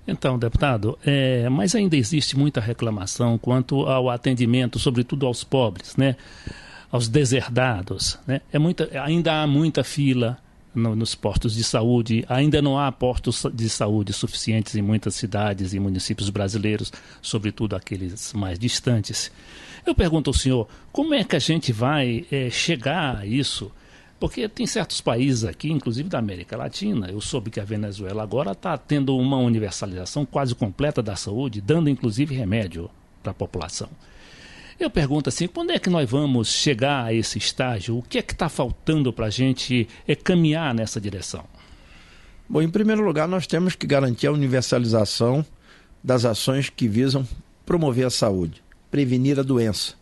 Então, deputado, mas ainda existe muita reclamação quanto ao atendimento, sobretudo aos pobres, né? Aos deserdados, né? Ainda há muita fila nos postos de saúde, ainda não há postos de saúde suficientes em muitas cidades e municípios brasileiros, sobretudo aqueles mais distantes. Eu pergunto ao senhor, como é que a gente vai chegar a isso? Porque tem certos países aqui, inclusive da América Latina, eu soube que a Venezuela agora está tendo uma universalização quase completa da saúde, dando inclusive remédio para a população. Eu pergunto assim, quando é que nós vamos chegar a esse estágio? O que é que está faltando para a gente caminhar nessa direção? Bom, em primeiro lugar, nós temos que garantir a universalização das ações que visam promover a saúde, prevenir a doença.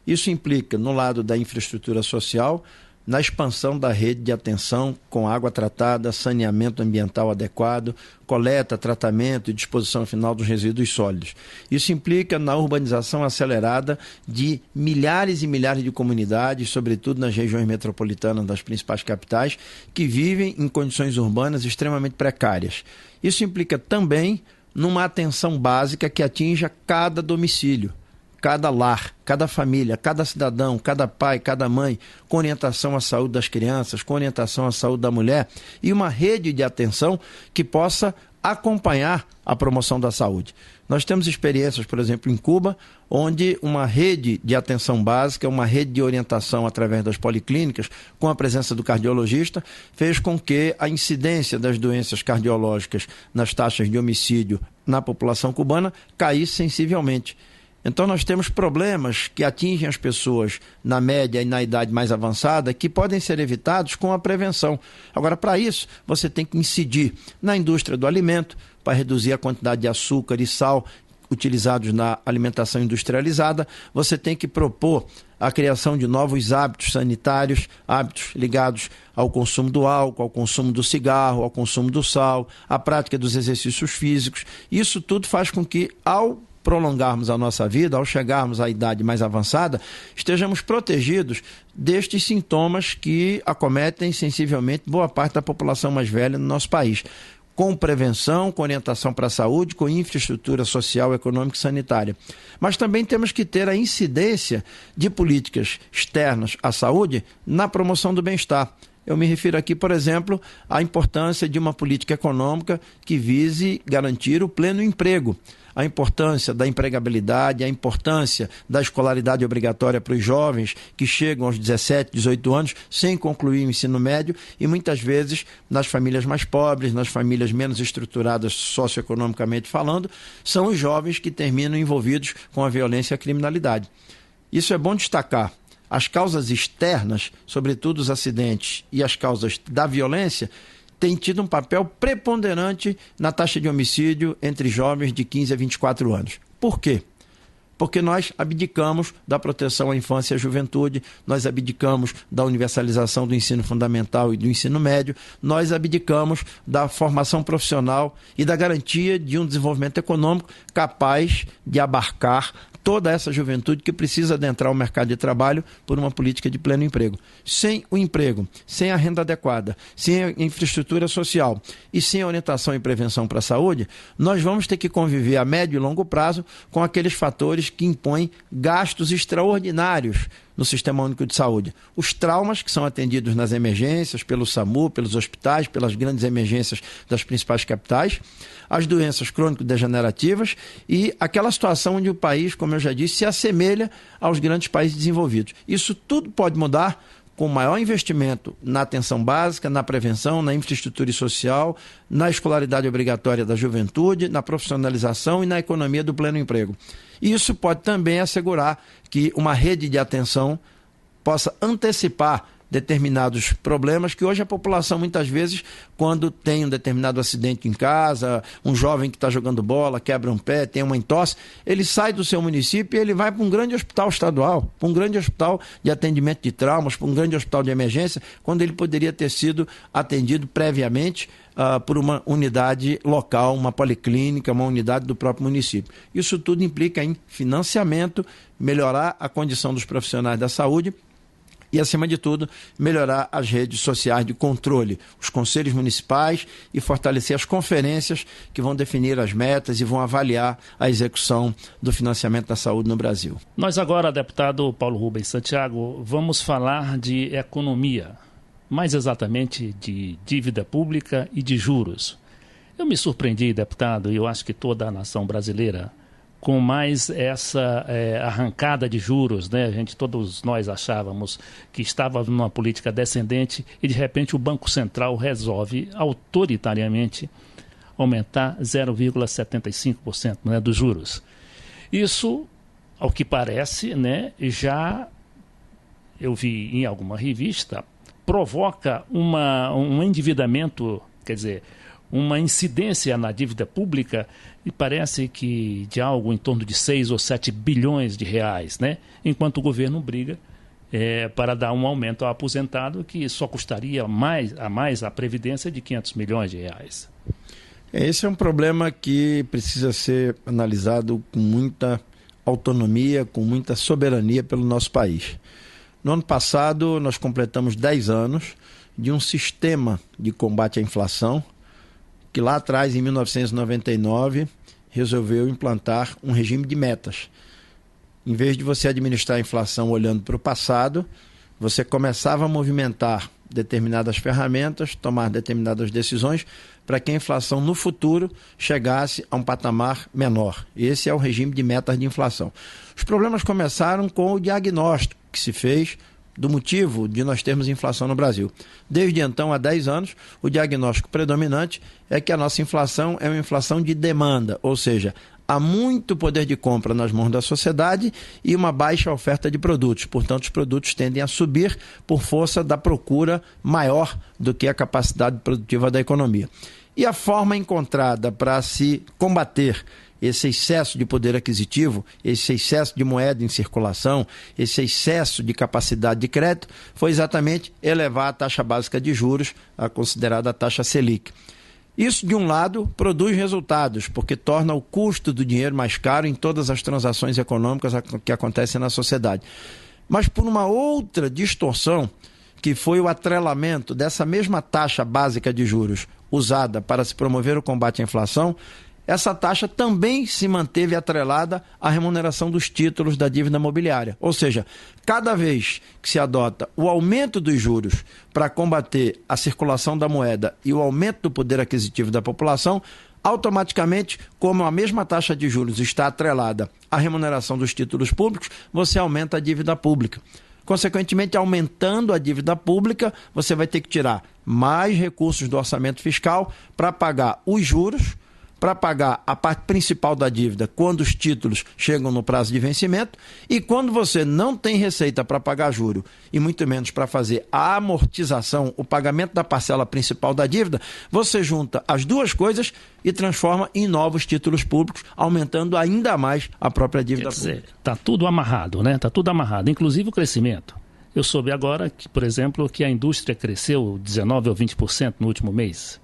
Isso implica, no lado da infraestrutura social, na expansão da rede de atenção com água tratada, saneamento ambiental adequado, coleta, tratamento e disposição final dos resíduos sólidos. Isso implica na urbanização acelerada de milhares e milhares de comunidades, sobretudo nas regiões metropolitanas das principais capitais, que vivem em condições urbanas extremamente precárias. Isso implica também numa atenção básica que atinja cada domicílio, cada lar, cada família, cada cidadão, cada pai, cada mãe, com orientação à saúde das crianças, com orientação à saúde da mulher e uma rede de atenção que possa acompanhar a promoção da saúde. Nós temos experiências, por exemplo, em Cuba, onde uma rede de atenção básica, uma rede de orientação através das policlínicas, com a presença do cardiologista, fez com que a incidência das doenças cardiológicas nas taxas de homicídio na população cubana caísse sensivelmente. Então nós temos problemas que atingem as pessoas na média e na idade mais avançada que podem ser evitados com a prevenção. Agora, para isso, você tem que incidir na indústria do alimento para reduzir a quantidade de açúcar e sal utilizados na alimentação industrializada. Você tem que propor a criação de novos hábitos sanitários, hábitos ligados ao consumo do álcool, ao consumo do cigarro, ao consumo do sal, à prática dos exercícios físicos. Isso tudo faz com que, ao prolongarmos a nossa vida, ao chegarmos à idade mais avançada, estejamos protegidos destes sintomas que acometem sensivelmente boa parte da população mais velha no nosso país. Com prevenção, com orientação para a saúde, com infraestrutura social, econômica e sanitária. Mas também temos que ter a incidência de políticas externas à saúde na promoção do bem-estar. Eu me refiro aqui, por exemplo, à importância de uma política econômica que vise garantir o pleno emprego, a importância da empregabilidade, a importância da escolaridade obrigatória para os jovens que chegam aos 17, 18 anos sem concluir o ensino médio e muitas vezes nas famílias mais pobres, nas famílias menos estruturadas socioeconomicamente falando, são os jovens que terminam envolvidos com a violência e a criminalidade. Isso é bom destacar. As causas externas, sobretudo os acidentes e as causas da violência, têm tido um papel preponderante na taxa de homicídio entre jovens de 15 a 24 anos. Por quê? Porque nós abdicamos da proteção à infância e à juventude, nós abdicamos da universalização do ensino fundamental e do ensino médio, nós abdicamos da formação profissional e da garantia de um desenvolvimento econômico capaz de abarcar toda essa juventude que precisa adentrar o mercado de trabalho por uma política de pleno emprego. Sem o emprego, sem a renda adequada, sem a infraestrutura social e sem a orientação e prevenção para a saúde, nós vamos ter que conviver a médio e longo prazo com aqueles fatores que impõem gastos extraordinários no Sistema Único de Saúde. Os traumas que são atendidos nas emergências, pelo SAMU, pelos hospitais, pelas grandes emergências das principais capitais, as doenças crônico-degenerativas e aquela situação onde o país, como eu já disse, se assemelha aos grandes países desenvolvidos. Isso tudo pode mudar com maior investimento na atenção básica, na prevenção, na infraestrutura social, na escolaridade obrigatória da juventude, na profissionalização e na economia do pleno emprego. Isso pode também assegurar que uma rede de atenção possa antecipar determinados problemas que hoje a população muitas vezes, quando tem um determinado acidente em casa, um jovem que está jogando bola, quebra um pé, tem uma entorse, ele sai do seu município e ele vai para um grande hospital estadual, para um grande hospital de atendimento de traumas, para um grande hospital de emergência, quando ele poderia ter sido atendido previamente por uma unidade local, uma policlínica, uma unidade do próprio município. Isso tudo implica em financiamento, melhorar a condição dos profissionais da saúde e, acima de tudo, melhorar as redes sociais de controle, os conselhos municipais e fortalecer as conferências que vão definir as metas e vão avaliar a execução do financiamento da saúde no Brasil. Nós agora, deputado Paulo Rubens Santiago, vamos falar de economia, mais exatamente de dívida pública e de juros. Eu me surpreendi, deputado, e eu acho que toda a nação brasileira, com mais essa arrancada de juros, né? Todos nós achávamos que estava numa política descendente e, de repente, o Banco Central resolve autoritariamente aumentar 0,75%, né, dos juros. Isso, ao que parece, né, já eu vi em alguma revista, provoca um endividamento, quer dizer, uma incidência na dívida pública, e parece que de algo em torno de 6 ou 7 bilhões de reais, né? Enquanto o governo briga para dar um aumento ao aposentado que só custaria mais a Previdência de 500 milhões de reais. Esse é um problema que precisa ser analisado com muita autonomia, com muita soberania pelo nosso país. No ano passado, nós completamos 10 anos de um sistema de combate à inflação que lá atrás, em 1999, resolveu implantar um regime de metas. Em vez de você administrar a inflação olhando para o passado, você começava a movimentar determinadas ferramentas, tomar determinadas decisões para que a inflação no futuro chegasse a um patamar menor. Esse é o regime de metas de inflação. Os problemas começaram com o diagnóstico que se fez do motivo de nós termos inflação no Brasil. Desde então, há 10 anos, o diagnóstico predominante é que a nossa inflação é uma inflação de demanda, ou seja, há muito poder de compra nas mãos da sociedade e uma baixa oferta de produtos. Portanto, os produtos tendem a subir por força da procura maior do que a capacidade produtiva da economia. E a forma encontrada para se combater esse excesso de poder aquisitivo, esse excesso de moeda em circulação, esse excesso de capacidade de crédito, foi exatamente elevar a taxa básica de juros, a considerada taxa Selic. Isso, de um lado, produz resultados, porque torna o custo do dinheiro mais caro em todas as transações econômicas que acontecem na sociedade. Mas por uma outra distorção, que foi o atrelamento dessa mesma taxa básica de juros usada para se promover o combate à inflação, essa taxa também se manteve atrelada à remuneração dos títulos da dívida mobiliária. Ou seja, cada vez que se adota o aumento dos juros para combater a circulação da moeda e o aumento do poder aquisitivo da população, automaticamente, como a mesma taxa de juros está atrelada à remuneração dos títulos públicos, você aumenta a dívida pública. Consequentemente, aumentando a dívida pública, você vai ter que tirar mais recursos do orçamento fiscal para pagar os juros, para pagar a parte principal da dívida quando os títulos chegam no prazo de vencimento, e quando você não tem receita para pagar juro e muito menos para fazer a amortização, o pagamento da parcela principal da dívida, você junta as duas coisas e transforma em novos títulos públicos, aumentando ainda mais a própria dívida pública. Está tudo amarrado, né? Está tudo amarrado, inclusive o crescimento. Eu soube agora, que, por exemplo, que a indústria cresceu 19% ou 20% no último mês.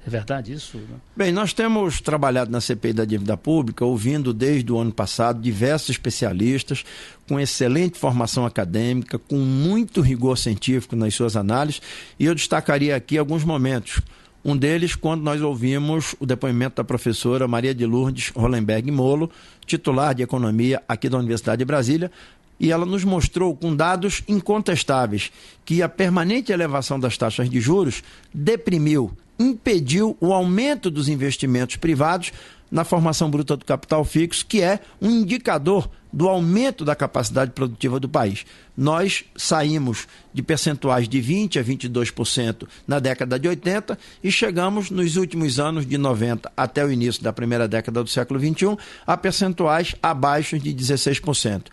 É verdade isso? Né? Bem, nós temos trabalhado na CPI da dívida pública, ouvindo desde o ano passado diversos especialistas com excelente formação acadêmica, com muito rigor científico nas suas análises, e eu destacaria aqui alguns momentos. Um deles, quando nós ouvimos o depoimento da professora Maria de Lourdes Hollenberg Molo, titular de Economia aqui da Universidade de Brasília, e ela nos mostrou com dados incontestáveis que a permanente elevação das taxas de juros impediu o aumento dos investimentos privados na formação bruta do capital fixo, que é um indicador do aumento da capacidade produtiva do país. Nós saímos de percentuais de 20% a 22% na década de 80 e chegamos nos últimos anos, de 90 até o início da primeira década do século XXI, a percentuais abaixo de 16%.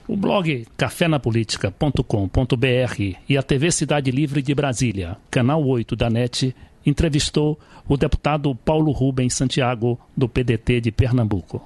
O blog cafenapolitica.com.br e a TV Cidade Livre de Brasília, canal 8 da NET, entrevistou o deputado Paulo Rubens Santiago, do PDT de Pernambuco.